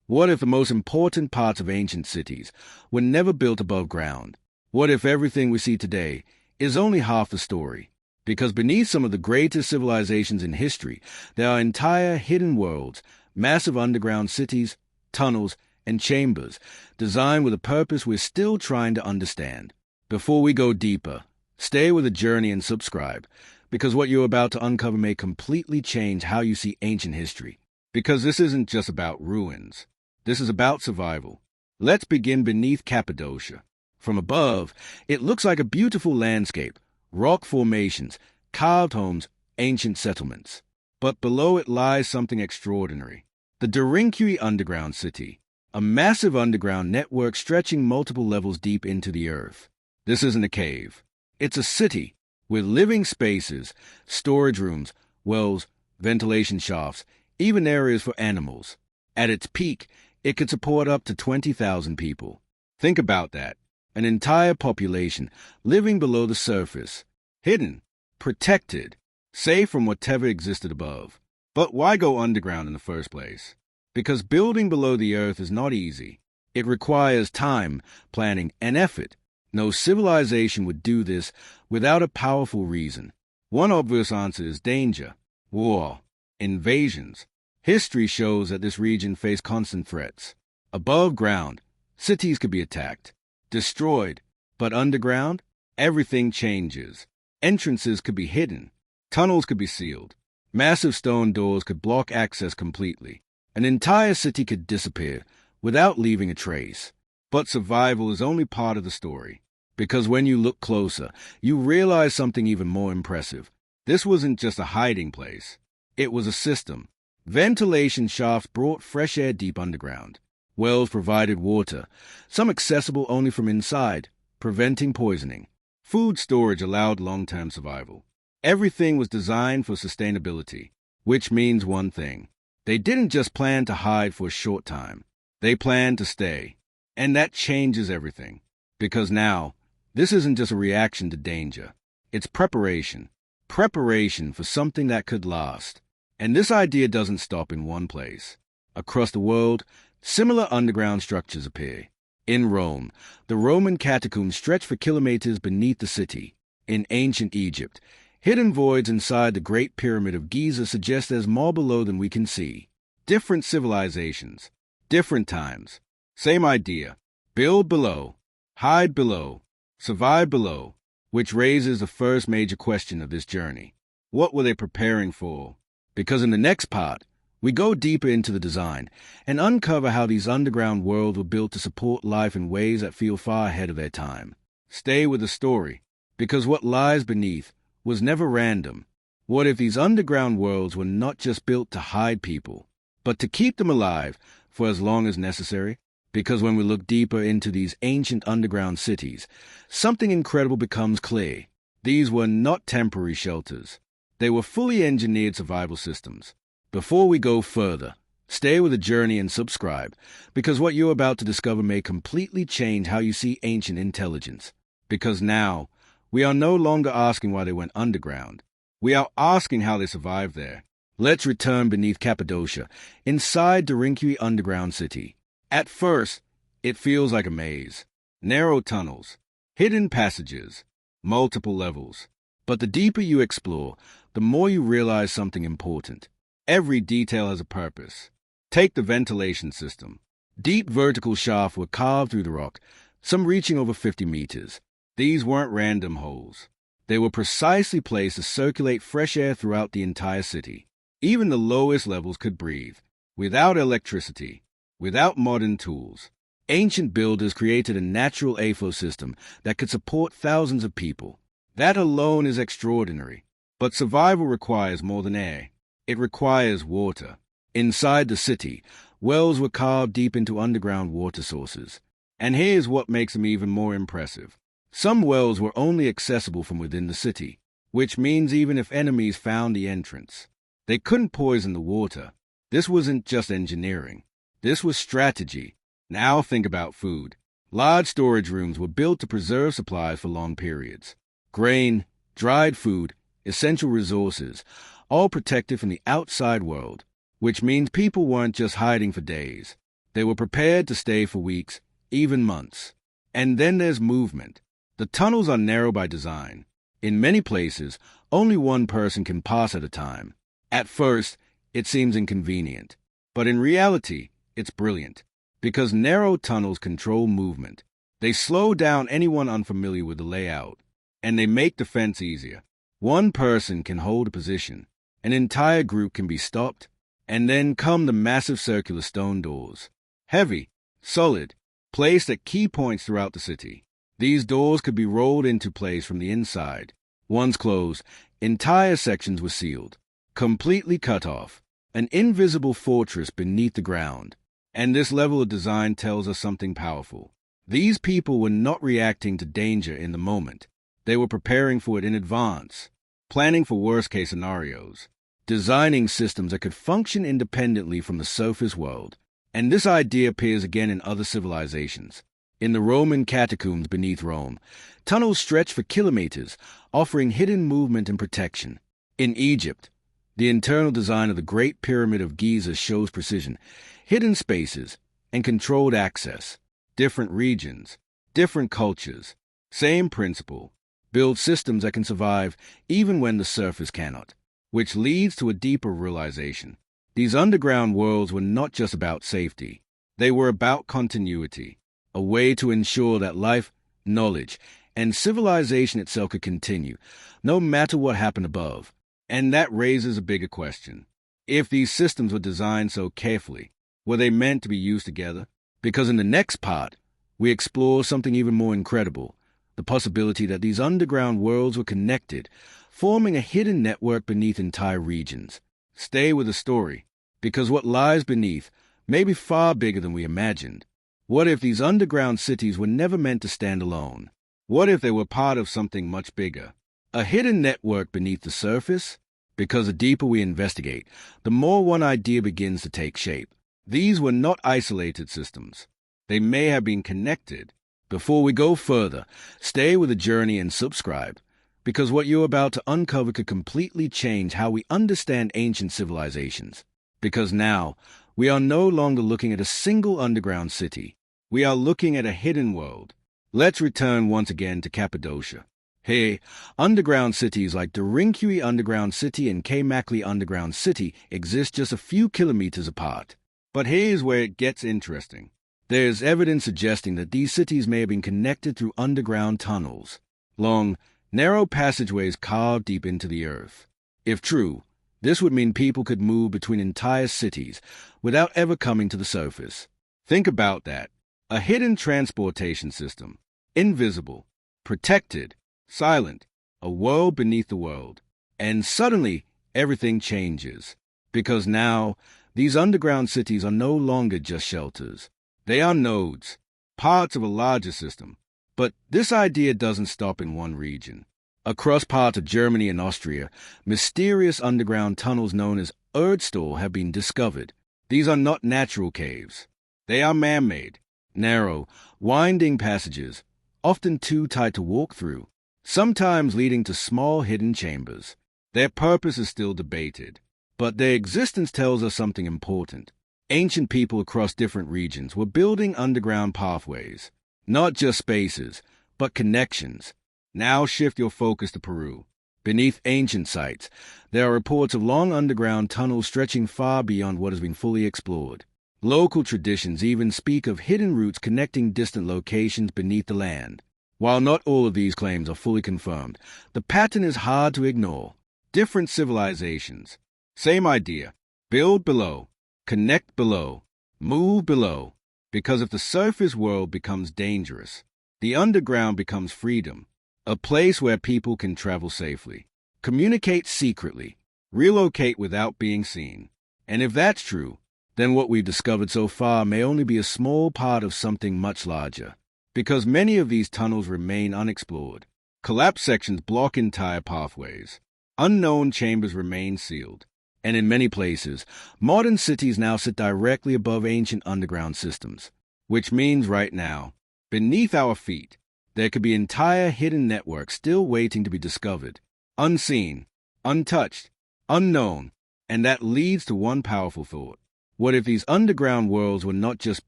What if the most important parts of ancient cities were never built above ground? What if everything we see today is only half the story? Because beneath some of the greatest civilizations in history, there are entire hidden worlds, massive underground cities, tunnels, and chambers designed with a purpose we're still trying to understand. Before we go deeper, stay with the journey and subscribe, because what you're about to uncover may completely change how you see ancient history. Because this isn't just about ruins. This is about survival. Let's begin beneath Cappadocia. From above, it looks like a beautiful landscape, rock formations, carved homes, ancient settlements. But below it lies something extraordinary. The Derinkuyu Underground City, a massive underground network stretching multiple levels deep into the earth. This isn't a cave. It's a city with living spaces, storage rooms, wells, ventilation shafts, even areas for animals. At its peak, it could support up to 20,000 people. Think about that. An entire population living below the surface, hidden, protected, safe from whatever existed above. But why go underground in the first place? Because building below the earth is not easy. It requires time, planning, and effort. No civilization would do this without a powerful reason. One obvious answer is danger, war, invasions. History shows that this region faced constant threats. Above ground, cities could be attacked, destroyed, but underground, everything changes. Entrances could be hidden, tunnels could be sealed, massive stone doors could block access completely. An entire city could disappear without leaving a trace. But survival is only part of the story, because when you look closer, you realize something even more impressive. This wasn't just a hiding place. It was a system. Ventilation shafts brought fresh air deep underground. Wells provided water, some accessible only from inside, preventing poisoning. Food storage allowed long-term survival. Everything was designed for sustainability, which means one thing. They didn't just plan to hide for a short time. They planned to stay. And that changes everything. Because now, this isn't just a reaction to danger. It's preparation. Preparation for something that could last. And this idea doesn't stop in one place. Across the world, similar underground structures appear. In Rome, the Roman catacombs stretch for kilometers beneath the city. In ancient Egypt, hidden voids inside the Great Pyramid of Giza suggest there's more below than we can see. Different civilizations, different times. Same idea. Build below, hide below, survive below, which raises the first major question of this journey. What were they preparing for? Because in the next part, we go deeper into the design and uncover how these underground worlds were built to support life in ways that feel far ahead of their time. Stay with the story, because what lies beneath was never random. What if these underground worlds were not just built to hide people, but to keep them alive for as long as necessary? Because when we look deeper into these ancient underground cities, something incredible becomes clear. These were not temporary shelters. They were fully engineered survival systems. Before we go further, stay with the journey and subscribe, because what you're about to discover may completely change how you see ancient intelligence. Because now, we are no longer asking why they went underground. We are asking how they survived there. Let's return beneath Cappadocia, inside Derinkuyu Underground City. At first, it feels like a maze. Narrow tunnels, hidden passages, multiple levels. But the deeper you explore, the more you realize something important. Every detail has a purpose. Take the ventilation system. Deep vertical shafts were carved through the rock, some reaching over 50 meters. These weren't random holes. They were precisely placed to circulate fresh air throughout the entire city. Even the lowest levels could breathe, without electricity. Without modern tools, ancient builders created a natural airflow system that could support thousands of people. That alone is extraordinary. But survival requires more than air. It requires water. Inside the city, wells were carved deep into underground water sources. And here's what makes them even more impressive. Some wells were only accessible from within the city, which means even if enemies found the entrance, they couldn't poison the water. This wasn't just engineering. This was strategy. Now think about food. Large storage rooms were built to preserve supplies for long periods. Grain, dried food, essential resources, all protected from the outside world, which means people weren't just hiding for days. They were prepared to stay for weeks, even months. And then there's movement. The tunnels are narrow by design. In many places, only one person can pass at a time. At first, it seems inconvenient. But in reality, it's brilliant. Because narrow tunnels control movement. They slow down anyone unfamiliar with the layout. And they make defense easier. One person can hold a position. An entire group can be stopped. And then come the massive circular stone doors. Heavy, solid, placed at key points throughout the city. These doors could be rolled into place from the inside. Once closed, entire sections were sealed, completely cut off, an invisible fortress beneath the ground. And this level of design tells us something powerful. These people were not reacting to danger in the moment. They were preparing for it in advance, planning for worst-case scenarios, designing systems that could function independently from the surface world. And this idea appears again in other civilizations. In the Roman catacombs beneath Rome, tunnels stretch for kilometers, offering hidden movement and protection. In Egypt, the internal design of the Great Pyramid of Giza shows precision, hidden spaces, and controlled access. Different regions, different cultures, same principle. Build systems that can survive even when the surface cannot, which leads to a deeper realization. These underground worlds were not just about safety. They were about continuity, a way to ensure that life, knowledge, and civilization itself could continue, no matter what happened above. And that raises a bigger question. If these systems were designed so carefully, were they meant to be used together? Because in the next part, we explore something even more incredible, the possibility that these underground worlds were connected, forming a hidden network beneath entire regions. Stay with the story, because what lies beneath may be far bigger than we imagined. What if these underground cities were never meant to stand alone? What if they were part of something much bigger? A hidden network beneath the surface? Because the deeper we investigate, the more one idea begins to take shape. These were not isolated systems. They may have been connected. Before we go further, stay with the journey and subscribe, because what you're about to uncover could completely change how we understand ancient civilizations. Because now, we are no longer looking at a single underground city. We are looking at a hidden world. Let's return once again to Cappadocia. Hey, underground cities like Derinkuyu Underground City and Cappadocia Underground City exist just a few kilometers apart. But here's where it gets interesting. There's evidence suggesting that these cities may have been connected through underground tunnels, long, narrow passageways carved deep into the earth. If true, this would mean people could move between entire cities without ever coming to the surface. Think about that. A hidden transportation system, invisible, protected, silent, a world beneath the world. And suddenly, everything changes. Because now, these underground cities are no longer just shelters. They are nodes, parts of a larger system. But this idea doesn't stop in one region. Across parts of Germany and Austria, mysterious underground tunnels known as Erdstall have been discovered. These are not natural caves. They are man-made, narrow, winding passages, often too tight to walk through, sometimes leading to small hidden chambers. Their purpose is still debated, but their existence tells us something important. Ancient people across different regions were building underground pathways, not just spaces, but connections. Now shift your focus to Peru. Beneath ancient sites, there are reports of long underground tunnels stretching far beyond what has been fully explored. Local traditions even speak of hidden routes connecting distant locations beneath the land. While not all of these claims are fully confirmed, the pattern is hard to ignore. Different civilizations. Same idea. Build below. Connect below. Move below. Because if the surface world becomes dangerous, the underground becomes freedom. A place where people can travel safely, communicate secretly, relocate without being seen. And if that's true, then what we've discovered so far may only be a small part of something much larger. Because many of these tunnels remain unexplored. Collapsed sections block entire pathways. Unknown chambers remain sealed. And in many places, modern cities now sit directly above ancient underground systems. Which means right now, beneath our feet, there could be entire hidden networks still waiting to be discovered. Unseen, untouched, unknown. And that leads to one powerful thought. What if these underground worlds were not just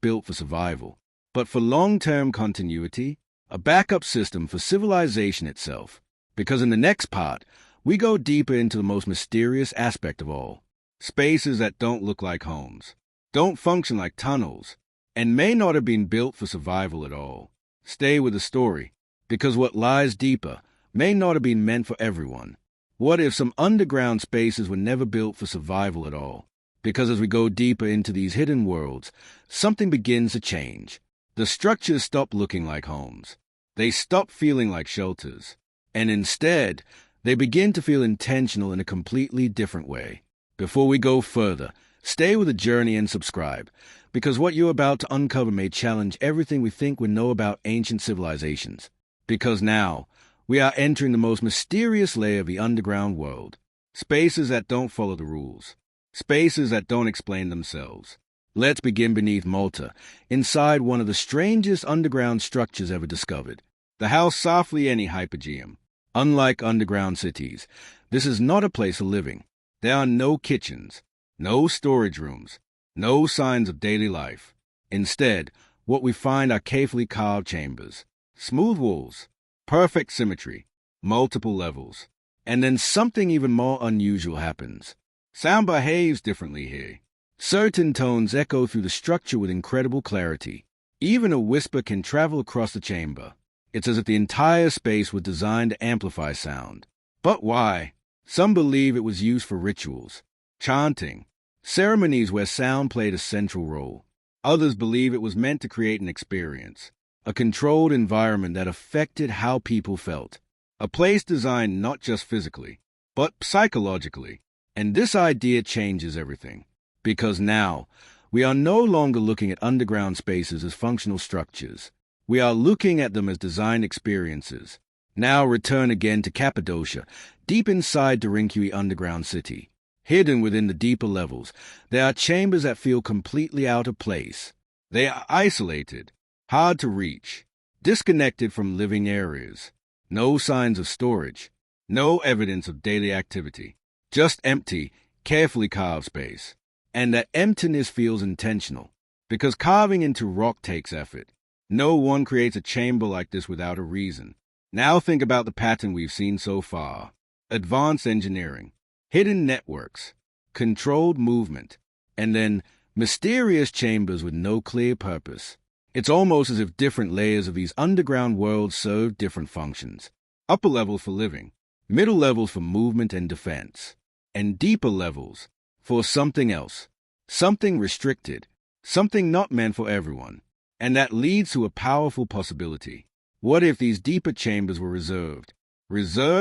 built for survival, but for long-term continuity, a backup system for civilization itself? Because in the next part, we go deeper into the most mysterious aspect of all: spaces that don't look like homes, don't function like tunnels, and may not have been built for survival at all. Stay with the story, because what lies deeper may not have been meant for everyone. What if some underground spaces were never built for survival at all? Because as we go deeper into these hidden worlds, something begins to change. The structures stop looking like homes. They stop feeling like shelters. And instead, they begin to feel intentional in a completely different way. Before we go further, stay with the journey and subscribe, because what you're about to uncover may challenge everything we think we know about ancient civilizations. Because now, we are entering the most mysterious layer of the underground world. Spaces that don't follow the rules. Spaces that don't explain themselves. Let's begin beneath Malta, inside one of the strangest underground structures ever discovered, the House Saflieni Hypogeum. Unlike underground cities, this is not a place of living. There are no kitchens, no storage rooms, no signs of daily life. Instead, what we find are carefully carved chambers, smooth walls, perfect symmetry, multiple levels. And then something even more unusual happens. Sound behaves differently here. Certain tones echo through the structure with incredible clarity. Even a whisper can travel across the chamber. It's as if the entire space was designed to amplify sound. But why? Some believe it was used for rituals, chanting, ceremonies where sound played a central role. Others believe it was meant to create an experience, a controlled environment that affected how people felt. A place designed not just physically, but psychologically. And this idea changes everything. Because now, we are no longer looking at underground spaces as functional structures. We are looking at them as designed experiences. Now return again to Cappadocia, deep inside Derinkuyu Underground City. Hidden within the deeper levels, there are chambers that feel completely out of place. They are isolated, hard to reach, disconnected from living areas. No signs of storage, no evidence of daily activity. Just empty, carefully carved space. And that emptiness feels intentional, because carving into rock takes effort. No one creates a chamber like this without a reason. Now think about the pattern we've seen so far. Advanced engineering, hidden networks, controlled movement, and then mysterious chambers with no clear purpose. It's almost as if different layers of these underground worlds serve different functions. Upper levels for living, middle levels for movement and defense, and deeper levels for something else, something restricted, something not meant for everyone. And that leads to a powerful possibility. What if these deeper chambers were reserved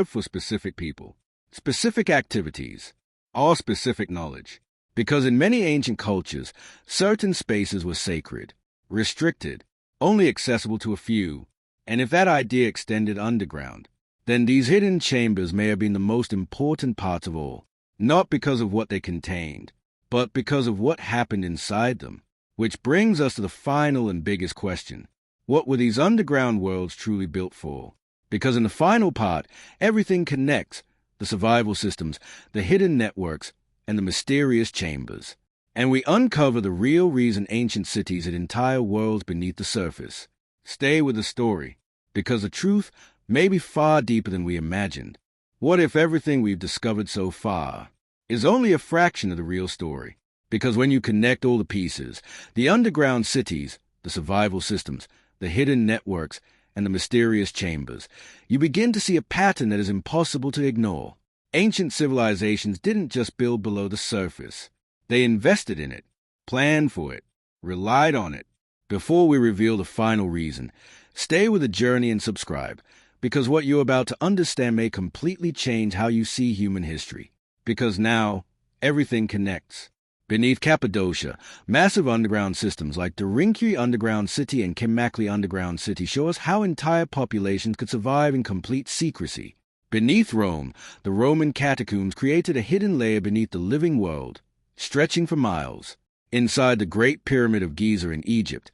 for specific people, specific activities, or specific knowledge? Because in many ancient cultures, certain spaces were sacred, restricted, only accessible to a few. And if that idea extended underground, then these hidden chambers may have been the most important parts of all. Not because of what they contained, but because of what happened inside them. Which brings us to the final and biggest question. What were these underground worlds truly built for? Because in the final part, everything connects: the survival systems, the hidden networks, and the mysterious chambers. And we uncover the real reason ancient cities had entire worlds beneath the surface. Stay with the story, because the truth may be far deeper than we imagined. What if everything we've discovered so far is only a fraction of the real story? Because when you connect all the pieces, the underground cities, the survival systems, the hidden networks, and the mysterious chambers, you begin to see a pattern that is impossible to ignore. Ancient civilizations didn't just build below the surface. They invested in it, planned for it, relied on it. Before we reveal the final reason, stay with the journey and subscribe, because what you're about to understand may completely change how you see human history. Because now, everything connects. Beneath Cappadocia, massive underground systems like Derinkuyu Underground City and Cappadocia Underground City show us how entire populations could survive in complete secrecy. Beneath Rome, the Roman catacombs created a hidden layer beneath the living world, stretching for miles. Inside the Great Pyramid of Giza in Egypt,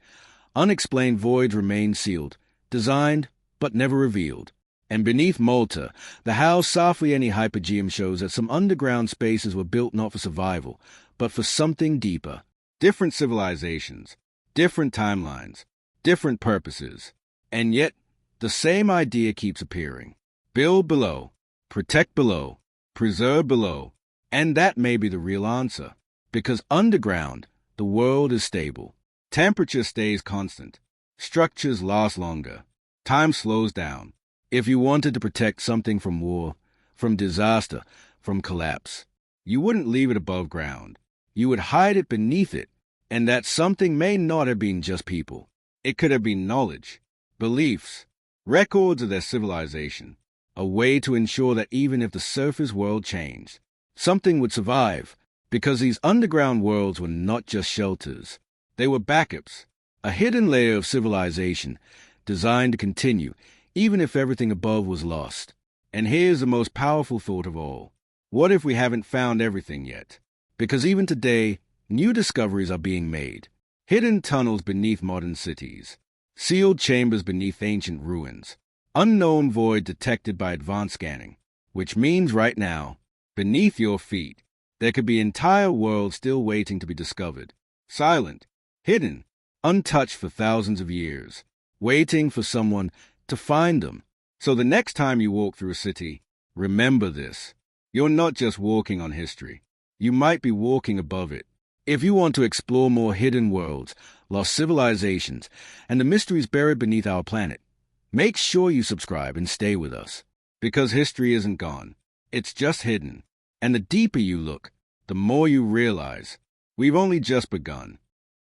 unexplained voids remained sealed, designed but never revealed. And beneath Malta, the House Saflieni Hypogeum shows that some underground spaces were built not for survival, but for something deeper. Different civilizations, different timelines, different purposes. And yet, the same idea keeps appearing. Build below, protect below, preserve below. And that may be the real answer. Because underground, the world is stable. Temperature stays constant. Structures last longer. Time slows down. If you wanted to protect something from war, from disaster, from collapse, you wouldn't leave it above ground. You would hide it beneath it. And that something may not have been just people. It could have been knowledge, beliefs, records of their civilization, a way to ensure that even if the surface world changed, something would survive, because these underground worlds were not just shelters. They were backups, a hidden layer of civilization designed to continue even if everything above was lost. And here's the most powerful thought of all. What if we haven't found everything yet? Because even today, new discoveries are being made. Hidden tunnels beneath modern cities, sealed chambers beneath ancient ruins, unknown void detected by advanced scanning, which means right now, beneath your feet, there could be entire worlds still waiting to be discovered, silent, hidden, untouched for thousands of years, waiting for someone to find them. So the next time you walk through a city, remember this. You're not just walking on history. You might be walking above it. If you want to explore more hidden worlds, lost civilizations, and the mysteries buried beneath our planet, make sure you subscribe and stay with us. Because history isn't gone. It's just hidden. And the deeper you look, the more you realize we've only just begun.